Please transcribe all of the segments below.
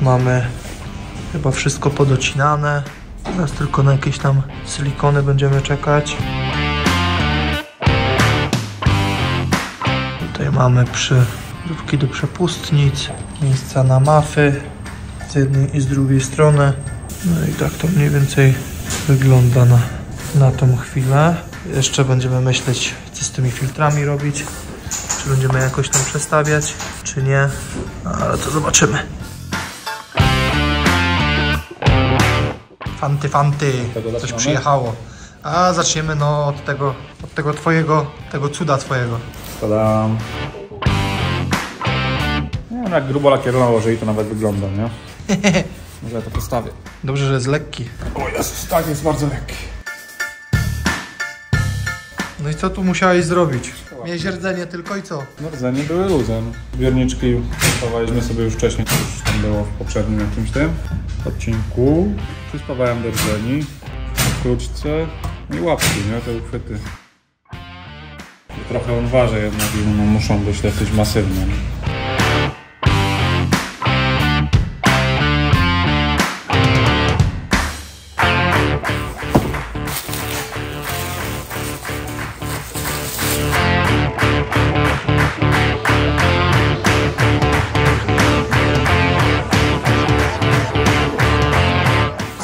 mamy chyba wszystko podocinane. Teraz tylko na jakieś tam silikony będziemy czekać. Tutaj mamy przyrówki do przepustnic, miejsca na mafy z jednej i z drugiej strony. No i tak to mniej więcej wygląda na tą chwilę. Jeszcze będziemy myśleć, co z tymi filtrami robić. Czy będziemy jakoś tam przestawiać, czy nie. Ale to zobaczymy. Fanty, coś przyjechało. A zaczniemy no od tego twojego, tego cuda twojego. Tadam. Nie wiem, jak grubo lakier nałożyli, to nawet wygląda, nie? Może ja to postawię. Dobrze, że jest lekki. O Jezus, tak, jest bardzo lekki. No i co tu musiałeś zrobić? Miałeś rdzenie tylko i co? No rdzenie były luzem. Zbiorniczki spawaliśmy sobie już wcześniej, to już tam było w poprzednim jakimś tym odcinku. Przyspawałem do rdzeni, kruczce i łapki, nie? Te uchwyty. I trochę on waży jednak i no, muszą być dosyć masywne. Nie?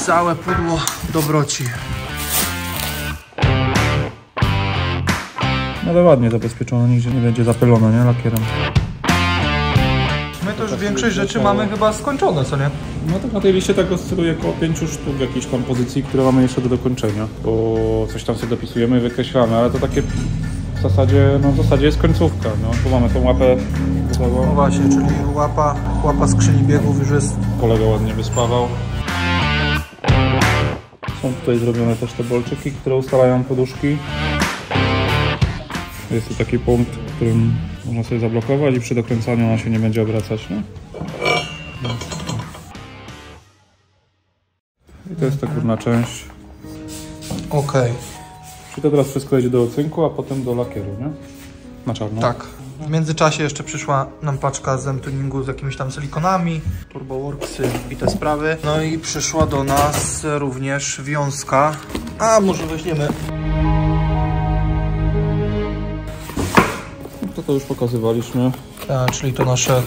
Całe pudło dobroci. Ale ładnie zabezpieczone, nigdzie nie będzie zapylone, nie? Lakierem. My to już większość rzeczy mamy chyba skończone, co nie? No tak na tej liście tak oscyluje około 5 sztuk jakiejś kompozycji, które mamy jeszcze do dokończenia. Bo coś tam sobie dopisujemy i wykreślamy, ale to takie w zasadzie jest końcówka. No. Tu mamy tą łapę. No właśnie, czyli łapa skrzyni biegów już jest. Kolega ładnie wyspawał. Są tutaj zrobione też te bolczyki, które ustalają poduszki. Jest tu taki punkt, w którym można sobie zablokować i przy dokręcaniu ona się nie będzie obracać, nie? I to jest ta górna część. Okej. Czyli to teraz wszystko jedzie do ocynku, a potem do lakieru, nie? Na czarno. Tak. W międzyczasie jeszcze przyszła nam paczka z M-Tuningu z jakimiś tam silikonami, TurboWorksy i te sprawy. No i przyszła do nas również wiązka. A może weźmiemy. To już pokazywaliśmy. Czyli to nasze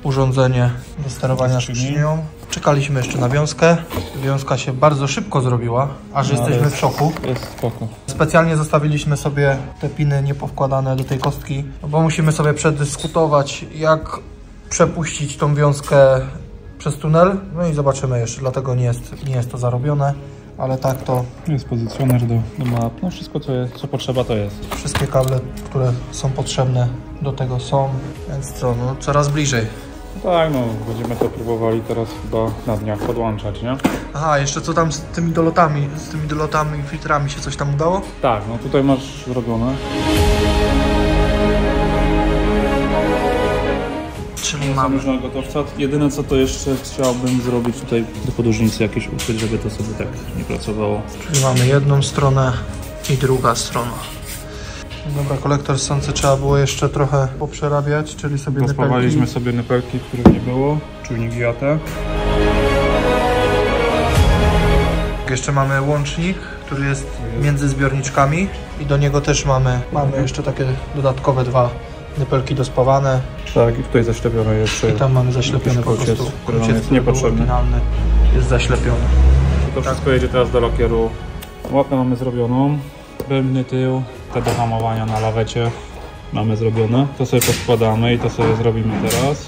urządzenie do sterowania skrzynią. Czekaliśmy jeszcze na wiązkę. Wiązka się bardzo szybko zrobiła, aż jesteśmy w szoku. Jest spoko. Specjalnie zostawiliśmy sobie te piny niepowkładane do tej kostki, bo musimy sobie przedyskutować, jak przepuścić tą wiązkę przez tunel. No i zobaczymy jeszcze, dlatego nie jest to zarobione, ale tak to... Jest pozycjoner do map. No wszystko co potrzeba to jest. Wszystkie kable, które są potrzebne do tego są, więc co, no coraz bliżej. Tak, no będziemy to próbowali teraz chyba na dniach podłączać, nie? Aha, jeszcze co tam z tymi dolotami i filtrami się coś tam udało? Tak, no tutaj masz zrobione. Czyli mamy różnego gotowca. Jedyne co to jeszcze chciałbym zrobić tutaj do podłużnicy jakieś uchwyt, żeby to sobie tak nie pracowało. Czyli mamy jedną stronę i druga strona. Dobra, kolektor ssący trzeba było jeszcze trochę poprzerabiać, czyli sobie Rozpawaliśmy sobie nypelki, których nie było, czujnik Giate. Jeszcze mamy łącznik, który jest między zbiorniczkami i do niego też mamy jeszcze takie dodatkowe dwa nypelki dospawane. Tak, i tutaj zaślepione jeszcze. I tam mamy zaślepiony po prostu kruciec, jest niepotrzebny. Jest zaślepiony. To wszystko jedzie teraz do lakieru. Łapę mamy zrobioną, bębny tył, te do hamowania na lawecie mamy zrobione. To sobie poskładamy i to sobie zrobimy teraz.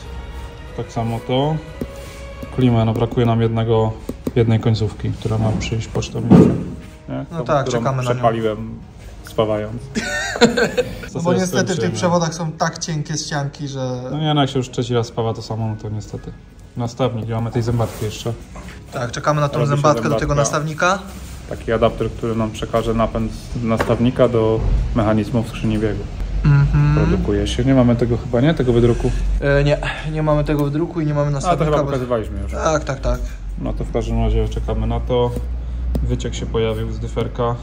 Tak samo to. Klimę, no brakuje nam jednej końcówki, która ma przyjść pocztą. No tak, czekamy na nią. Przepaliłem spawając. No bo niestety w tych przewodach są tak cienkie ścianki, że... No nie, no jak się już trzeci raz spawa to samo, no to niestety. Nastawnik, nie mamy tej zębatki jeszcze. Tak, czekamy na tą zębatkę do tego nastawnika. Taki adapter, który nam przekaże napęd z nastawnika do mechanizmów skrzyni biegu. Produkuje się. Nie mamy tego chyba, nie? Tego wydruku? Nie mamy tego wydruku i nie mamy nastawnika. A to chyba pokazywaliśmy już. Tak. No to w każdym razie czekamy na to. Wyciek się pojawił z dyferka.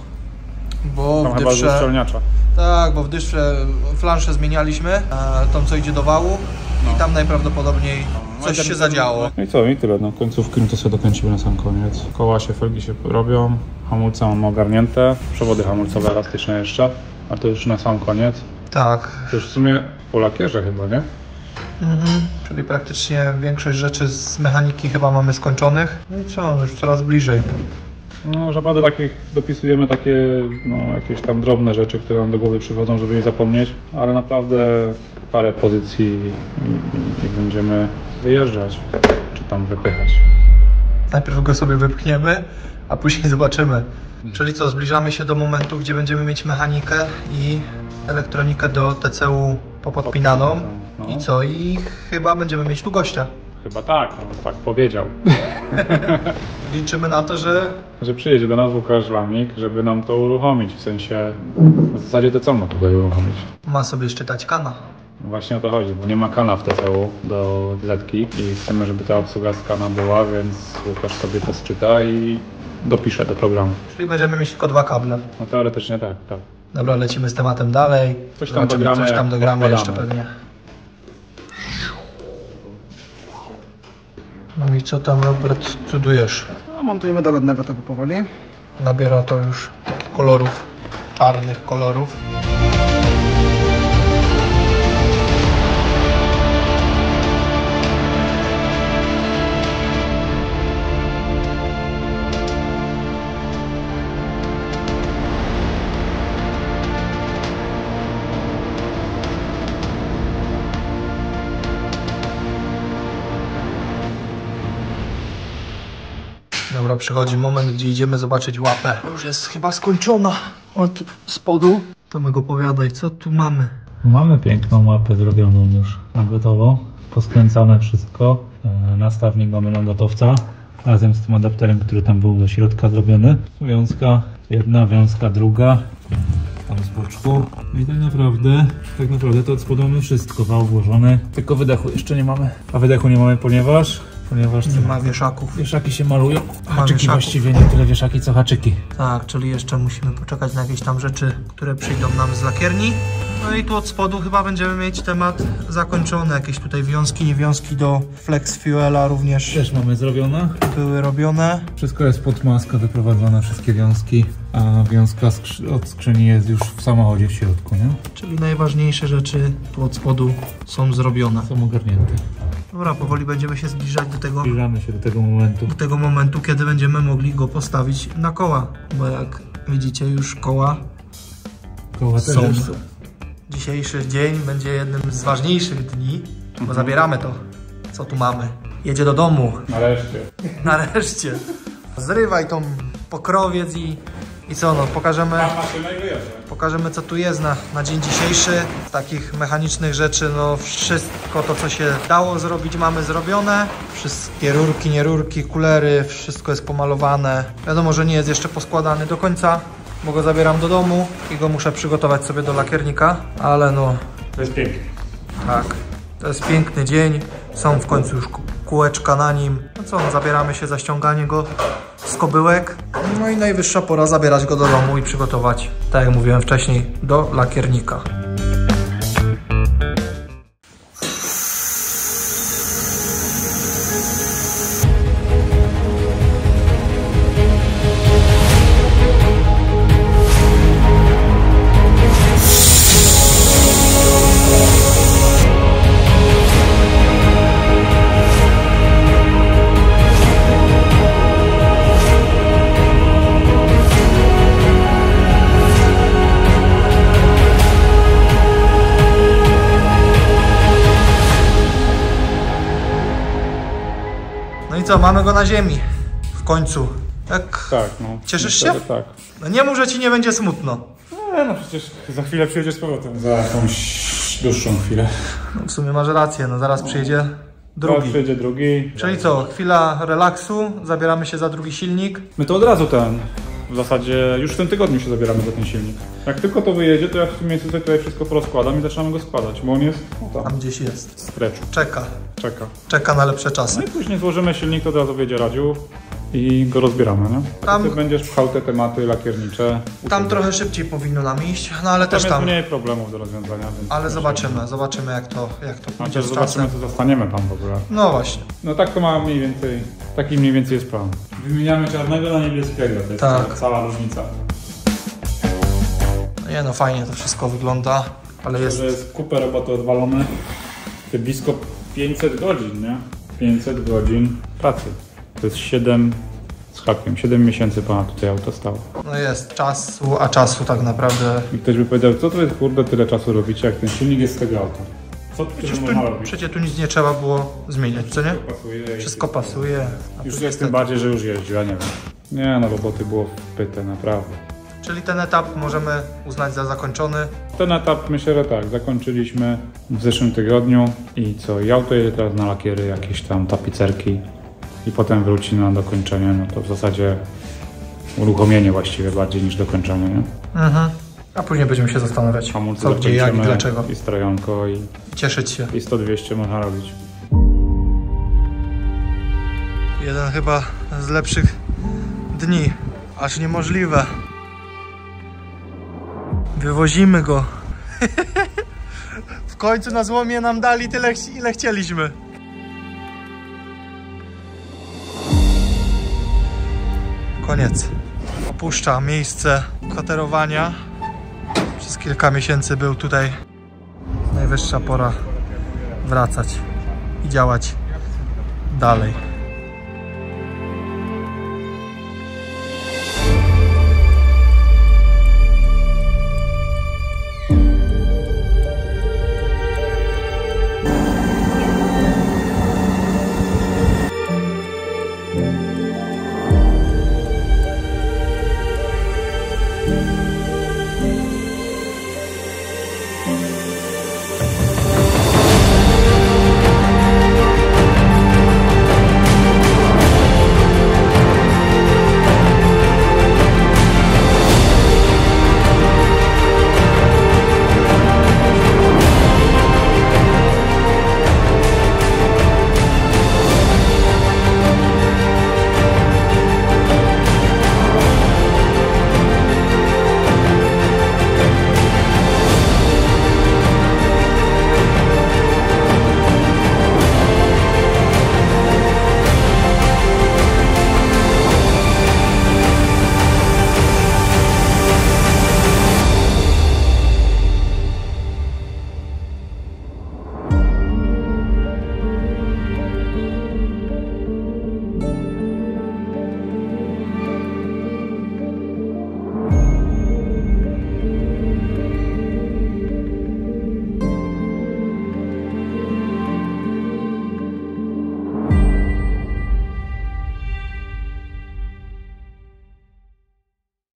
Bo tam w chyba z uszczelniacza. Tak, bo w dyszce flanszę zmienialiśmy, tą co idzie do wału i tam najprawdopodobniej coś się zadziało. No i co, i tyle. No, końcówki to sobie dokręcimy na sam koniec. Koła się, felgi się robią, hamulce mamy ogarnięte, przewody hamulcowe elastyczne jeszcze, a to już na sam koniec. Tak. To już w sumie po lakierze chyba, nie? Czyli praktycznie większość rzeczy z mechaniki chyba mamy skończonych. No i co, już coraz bliżej. No, żabady takich dopisujemy takie, no, jakieś tam drobne rzeczy, które nam do głowy przychodzą, żeby nie zapomnieć, ale naprawdę parę pozycji i będziemy wyjeżdżać, czy tam wypychać. Najpierw go sobie wypchniemy, a później zobaczymy. Czyli co, zbliżamy się do momentu, gdzie będziemy mieć mechanikę i elektronikę do TCU popodpinaną. No. I co? I chyba będziemy mieć tu gościa. Chyba tak, no, tak powiedział. Liczymy na to, że Przyjedzie do nas Łukasz Lamik, żeby nam to uruchomić, w sensie, w zasadzie to co ma tutaj uruchomić? ma sobie szczytać kana. Właśnie o to chodzi, bo nie ma kana w TCU do Zetki i chcemy, żeby ta obsługa z kana była, więc Łukasz sobie to sczyta i dopisze do programu. Czyli będziemy mieć tylko 2 kable. No teoretycznie tak, tak. Dobra, lecimy z tematem dalej. Coś tam dogramy, Coś tam dogramy jeszcze podamy. pewnie. No i co tam, Robert, cudujesz? No, montujemy do lodnego toku powoli. Nabiera to już kolorów, czarnych kolorów. Dobra, przychodzi moment, gdzie idziemy zobaczyć łapę. Już jest chyba skończona od spodu. Tomek, opowiadaj, co tu mamy? Mamy piękną mapę zrobioną już na gotowo. Poskręcane wszystko. Nastawnik mamy na gotowca. Razem z tym adapterem, który tam był do środka zrobiony. Wiązka jedna, wiązka druga. Tam z boczku. I tak naprawdę to od spodu mamy wszystko. Wał włożony. Tylko wydechu jeszcze nie mamy. A wydechu nie mamy, ponieważ Nie ma wieszaków. wieszaki się malują. Haczyki wieszaków. właściwie, nie tyle wieszaki co haczyki. Tak, czyli jeszcze musimy poczekać na jakieś tam rzeczy, które przyjdą nam z lakierni. No i tu od spodu chyba będziemy mieć temat zakończony. Jakieś tutaj wiązki, niewiązki do Flex Fuela również Też mamy zrobione. były robione. Wszystko jest pod maskę wyprowadzone, wszystkie wiązki, a wiązka od skrzyni jest już w samochodzie w środku, nie? Czyli najważniejsze rzeczy tu od spodu są zrobione. Są ogarnięte. Dobra, powoli będziemy się zbliżać Zbliżamy się do tego momentu. kiedy będziemy mogli go postawić na koła. Bo jak widzicie, już koła Koła też są. już są. Dzisiejszy dzień będzie jednym z ważniejszych dni, bo zabieramy to, co tu mamy. Jedzie do domu. Nareszcie. Nareszcie. Zrywaj tą pokrowiec i co, no pokażemy co tu jest na dzień dzisiejszy. Z takich mechanicznych rzeczy, no wszystko to, co się dało zrobić, mamy zrobione. Wszystkie rurki, nie rurki, kulery, wszystko jest pomalowane. Wiadomo, że nie jest jeszcze poskładany do końca, bo go zabieram do domu i go muszę przygotować sobie do lakiernika, ale no To jest pięknie. tak, to jest piękny dzień, są w końcu już kółeczka na nim. No co, no, zabieramy się za ściąganie go z kobyłek. No i najwyższa pora zabierać go do domu i przygotować, tak jak mówiłem wcześniej, do lakiernika. No i co, mamy go na ziemi. W końcu. Tak. Tak, no. Cieszysz Myślę, się? że tak. No nie mów, że ci nie będzie smutno. No przecież za chwilę przyjedzie z powrotem. Za jakąś dłuższą chwilę. No w sumie masz rację, no zaraz przyjedzie drugi. Zaraz przyjedzie drugi. Czyli co, chwila relaksu, zabieramy się za drugi silnik. My to od razu w zasadzie już w tym tygodniu się zabieramy za ten silnik. Jak tylko to wyjedzie, to ja w sumie tutaj wszystko porozkładam i zaczynamy go składać, bo on jest Tam gdzieś jest. w streczu. Czeka. Czeka. Czeka na lepsze czasy. No i później złożymy silnik, to od razu wyjedzie Radziu i go rozbieramy, nie? Tam- Ty będziesz pchał te tematy lakiernicze. Tam trochę szybciej powinno nam iść, no ale Tam też jest tam. mniej problemów do rozwiązania, więc... Ale zobaczymy jak to pójdzie Chociaż z zobaczymy, czasem. co zostaniemy tam w ogóle. No właśnie. No tak to ma mniej więcej, taki mniej więcej jest plan. Wymieniamy czarnego na niebieskiego, to jest Tak. cała różnica. Nie no, fajnie to wszystko wygląda, ale jest... To jest kupę roboty odwalone. To blisko 500 godzin, nie? 500 godzin pracy. To jest 7 z hakiem, 7 miesięcy ponad tutaj auto stało. No jest czasu, a czasu tak naprawdę... I ktoś by powiedział, co to jest kurde tyle czasu robicie, jak ten silnik jest z tego auta. Co tu Przecież można robić? przecież tu nic nie trzeba było zmieniać, co nie? Pasuje i Wszystko pasuje. A Już tu jest tym bardziej, że już jeździł, ja nie wiem. Nie no, roboty było wpyte, naprawdę. Czyli ten etap możemy uznać za zakończony. Ten etap myślę, że tak, zakończyliśmy w zeszłym tygodniu i co, i auto jedzie teraz na lakiery, jakieś tam tapicerki i potem wróci na dokończenie, no to w zasadzie uruchomienie właściwie bardziej niż dokończenie, nie? Mhm. A później będziemy się zastanawiać, Hamulce co, gdzie, jak i dokończymy dlaczego. I strojonko i Cieszyć się. 100-200 można robić. Jeden chyba z lepszych dni. Aż niemożliwe. Wywozimy go. W końcu na złomie nam dali tyle, ile chcieliśmy. Koniec. Opuszcza miejsce kwaterowania. Przez kilka miesięcy był tutaj. Najwyższa pora wracać i działać dalej.